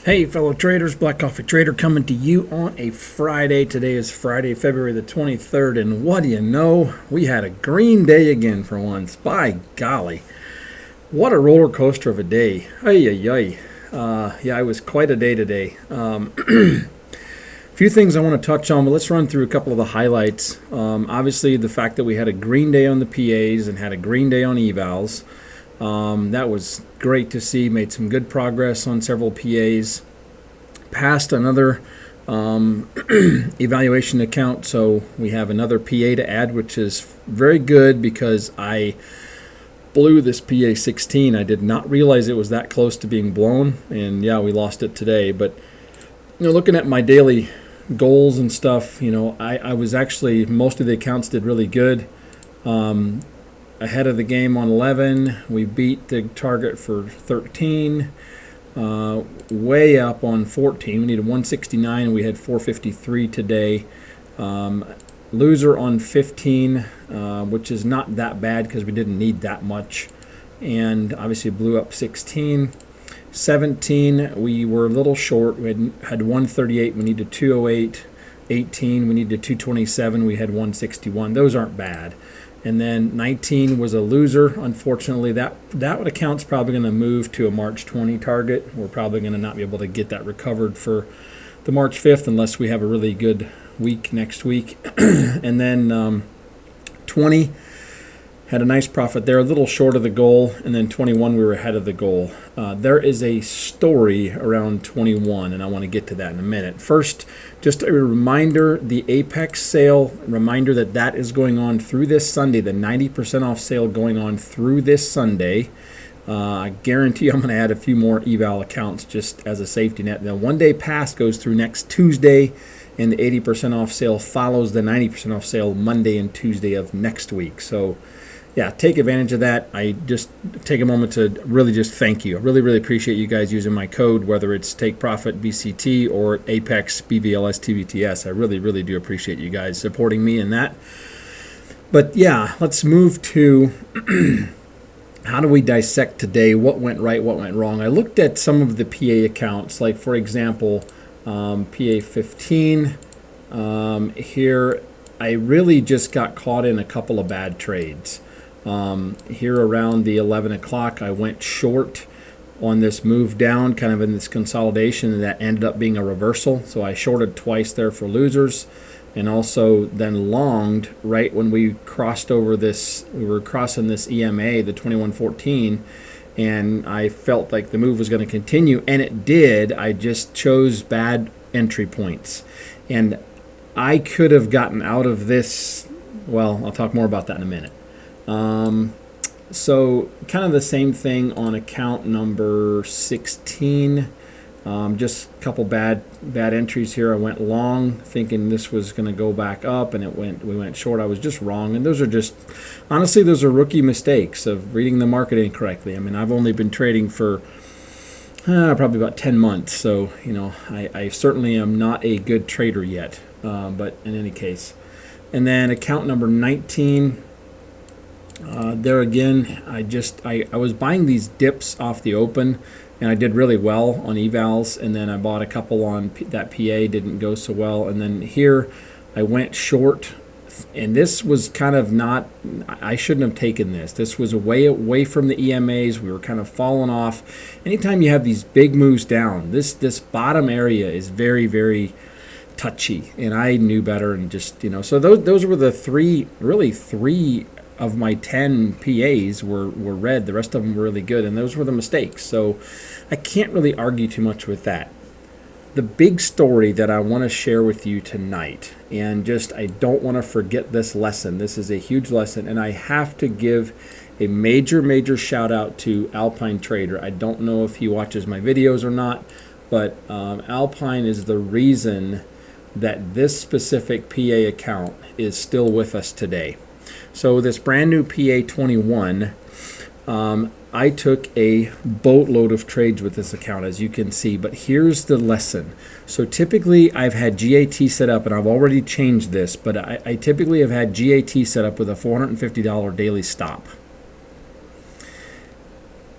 Hey, fellow traders, Black Coffee Trader coming to you on a Friday. Today is Friday, February the 23rd, and what do you know? We had a green day again for once. By golly, what a roller coaster of a day. Ay, ay, ay. Yeah, it was quite a day today. A few things I want to touch on, but let's run through a couple of the highlights. Obviously, the fact that we had a green day on the PAs and had a green day on evals. That was great to see. Made some good progress on several PAs. Passed another evaluation account, so we have another PA to add, which is very good because I blew this PA 16. I did not realize it was that close to being blown, and yeah, we lost it today. But looking at my daily goals and stuff, I was actually, most of the accounts did really good. Ahead of the game on 11. We beat the target for 13. Way up on 14. We needed 169. We had 453 today. Loser on 15, which is not that bad because we didn't need that much. And obviously blew up 16. 17, we were a little short. We had 138. We needed 208. 18, we needed 227. We had 161. Those aren't bad. And then 19 was a loser. Unfortunately, that account's probably going to move to a March 20 target. We're probably going to not be able to get that recovered for the March 5th unless we have a really good week next week. And then 20 had a nice profit there, a little short of the goal. And then 21, we were ahead of the goal. There is a story around 21, and I want to get to that in a minute. First, just a reminder, the Apex sale, reminder that is going on through this Sunday, the 90% off sale going on through this Sunday. I guarantee I'm going to add a few more eval accounts just as a safety net. The one-day pass goes through next Tuesday, and the 80% off sale follows the 90% off sale Monday and Tuesday of next week. So yeah, take advantage of that. I just take a moment to really just thank you. I really, really appreciate you guys using my code, whether it's Take Profit BCT or Apex BVLS TVTS. I really, really do appreciate you guys supporting me in that. But yeah, let's move to how do we dissect today? What went right? What went wrong? I looked at some of the PA accounts, like for example, PA 15. Here, I really just got caught in a couple of bad trades. Here around the 11 o'clock, I went short on this move down, kind of in this consolidation, and that ended up being a reversal. So I shorted twice there for losers, and also then longed right when we crossed over this. We were crossing this EMA, the 2114, and I felt like the move was going to continue, and it did. I just chose bad entry points, and I could have gotten out of this. Well, I'll talk more about that in a minute. So kind of the same thing on account number 16. Just a couple bad entries here. I went long thinking this was going to go back up, and we went short. I was just wrong, and those are just, honestly, those are rookie mistakes of reading the market incorrectly. I mean, I've only been trading for probably about 10 months, so I certainly am not a good trader yet. But in any case, and then account number 19. There again, I was buying these dips off the open, and I did really well on evals, and then I bought a couple on that PA, didn't go so well, and then here I went short, and this was kind of not, I shouldn't have taken this. This was away from the EMAs. We were kind of falling off. Anytime you have these big moves down, this bottom area is very, very touchy, and I knew better, and just so those were the three of my 10 PAs were red. The rest of them were really good, and those were the mistakes. So I can't really argue too much with that. The big story that I want to share with you tonight, and I don't want to forget this lesson. This is a huge lesson, and I have to give a major shout out to Alpine Trader. I don't know if he watches my videos or not, but Alpine is the reason that this specific PA account is still with us today. So this brand new PA 21, I took a boatload of trades with this account, as you can see, but here's the lesson. So typically I've had GAT set up, and I've already changed this, but I typically have had GAT set up with a $450 daily stop.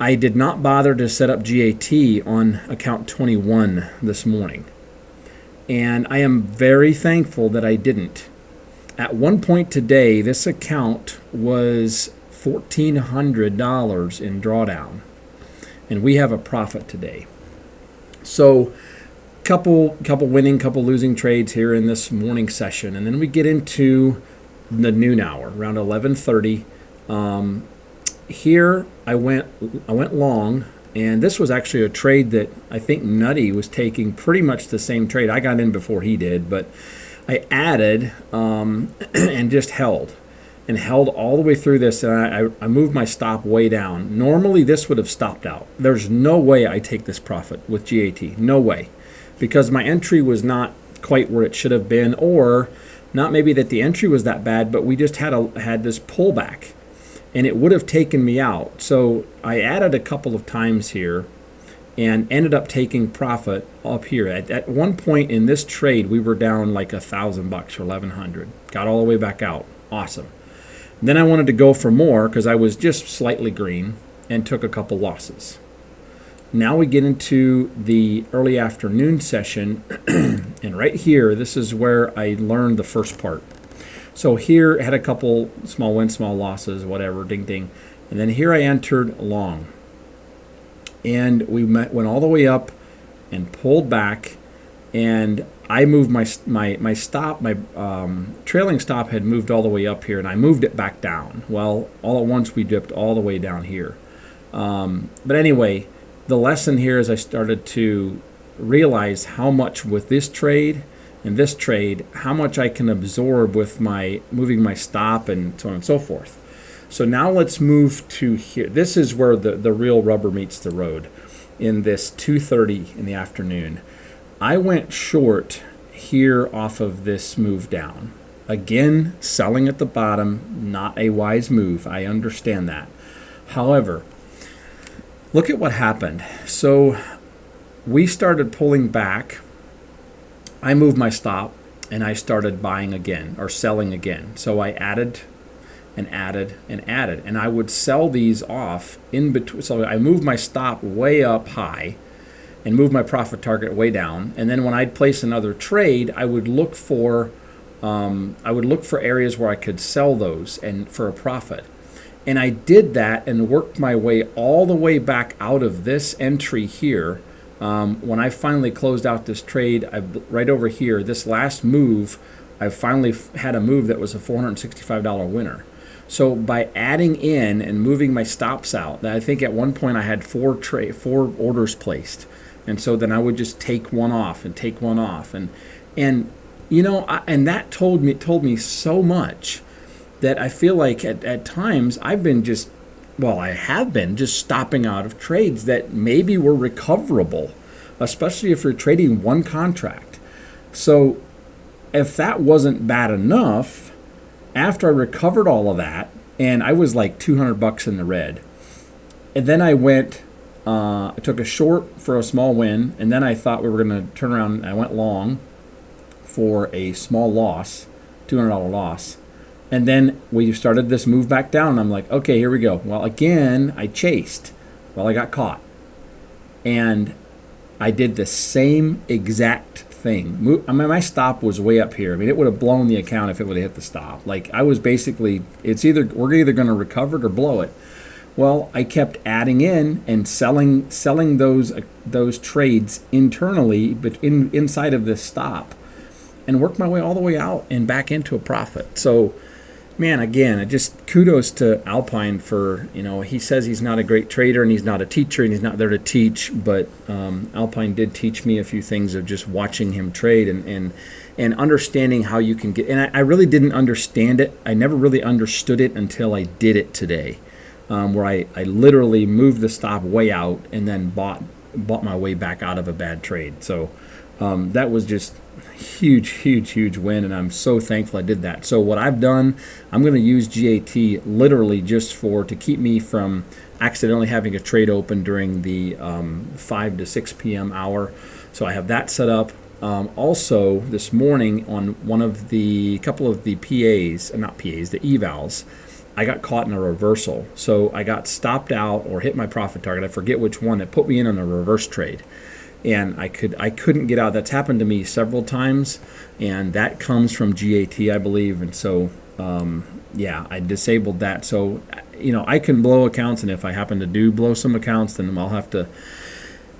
I did not bother to set up GAT on account 21 this morning. And I am very thankful that I didn't. At one point today, this account was $1,400 in drawdown. And we have a profit today. So couple winning, couple losing trades here in this morning session. And then we get into the noon hour, around 11:30. Here I went long, and this was actually a trade that I think Nutty was taking pretty much the same trade. I got in before he did, but I added and just held all the way through this, and I moved my stop way down. Normally this would have stopped out. There's no way I take this profit with GAT. No way. Because my entry was not quite where it should have been, or not maybe that the entry was that bad, but we just had this pullback. And it would have taken me out. So I added a couple of times here and ended up taking profit up here. At one point in this trade, we were down like $1,000 or $1,100. Got all the way back out. Awesome. Then I wanted to go for more because I was just slightly green and took a couple losses. Now we get into the early afternoon session. And right here, this is where I learned the first part. So here I had a couple small wins, small losses, whatever, ding, ding. And then here I entered long. And we went all the way up and pulled back. And I moved my stop, my trailing stop had moved all the way up here, and I moved it back down. Well, all at once we dipped all the way down here. But anyway, the lesson here is I started to realize how much with this trade and this trade, how much I can absorb with my moving my stop and so on and so forth. So now let's move to here. This is where the real rubber meets the road in this 2:30 in the afternoon. I went short here off of this move down. Again, selling at the bottom, not a wise move. I understand that. However, look at what happened. So we started pulling back. I moved my stop and I started buying again or selling again. So I added and added and added, and I would sell these off in between. So I moved my stop way up high and moved my profit target way down. And then when I'd place another trade, I would look for areas where I could sell those and for a profit. And I did that and worked my way all the way back out of this entry here. When I finally closed out this trade, right over here, this last move, I finally had a move that was a $465 winner. So by adding in and moving my stops out, I think at one point I had four orders placed, and so then I would just take one off and take one off, and you know, and that told me so much that I feel like at times I have been just stopping out of trades that maybe were recoverable, especially if you're trading one contract. So if that wasn't bad enough, after I recovered all of that, and I was like $200 in the red, and then I went, I took a short for a small win, and then I thought we were going to turn around, and I went long for a small loss, $200 loss. And then we started this move back down. I'm like, okay, here we go. Well, again, I chased. Well, I got caught. And I did the same exact thing. I mean, my stop was way up here. I mean, it would have blown the account if it would have hit the stop. Like, I was basically, we're either going to recover it or blow it. Well, I kept adding in and selling those trades internally, but inside of this stop, and worked my way all the way out and back into a profit. So, man, again, just kudos to Alpine for, he says he's not a great trader and he's not a teacher and he's not there to teach, but Alpine did teach me a few things of just watching him trade and understanding how you can get, and I really didn't understand it. I never really understood it until I did it today, where I literally moved the stop way out and then bought my way back out of a bad trade. So that was just huge win, and I'm so thankful I did that. So what I've done, I'm going to use GAT literally just to keep me from accidentally having a trade open during the 5 to 6 p.m. hour. So I have that set up. Also, this morning on couple of the the evals, I got caught in a reversal. So I got stopped out or hit my profit target. I forget which one. It put me in on a reverse trade. And I couldn't get out. That's happened to me several times, and that comes from GAT, I believe. And so, yeah, I disabled that. So, I can blow accounts, and if I happen to do blow some accounts, then I'll have to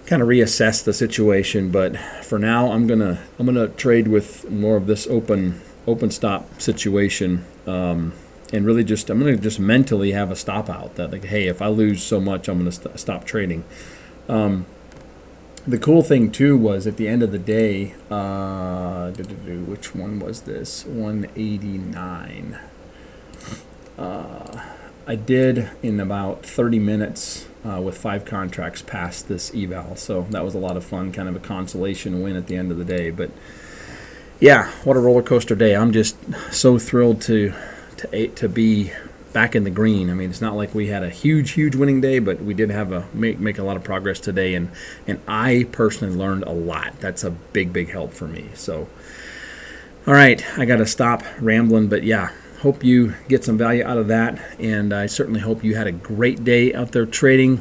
kind of reassess the situation. But for now, I'm gonna trade with more of this open stop situation, and really I'm gonna just mentally have a stop out that, like, hey, if I lose so much, I'm gonna stop trading. The cool thing too was at the end of the day, which one was this? 189. I did in about 30 minutes with 5 contracts past this eval, so that was a lot of fun, kind of a consolation win at the end of the day. But yeah, what a roller coaster day! I'm just so thrilled to be back in the green. I mean, it's not like we had a huge winning day, but we did have make a lot of progress today, and I personally learned a lot. That's a big help for me. So, all right, I got to stop rambling, but yeah, hope you get some value out of that, and I certainly hope you had a great day out there trading.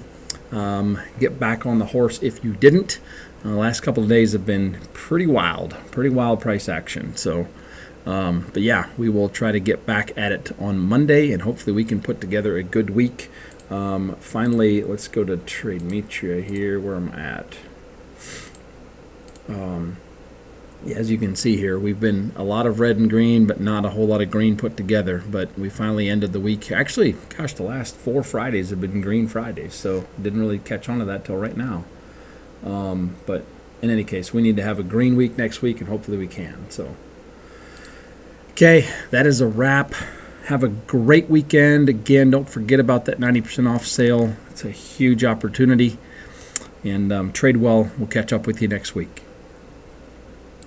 Get back on the horse if you didn't. The last couple of days have been pretty wild price action. So. But yeah, we will try to get back at it on Monday, and hopefully we can put together a good week. Finally, let's go to Trade Metria here, where I'm at. Yeah, as you can see here, we've been a lot of red and green, but not a whole lot of green put together. But we finally ended the week. Actually, gosh, the last 4 Fridays have been green Fridays, so didn't really catch on to that till right now. But in any case, we need to have a green week next week, and hopefully we can. So. Okay, that is a wrap. Have a great weekend. Again, don't forget about that 90% off sale. It's a huge opportunity. And trade well. We'll catch up with you next week.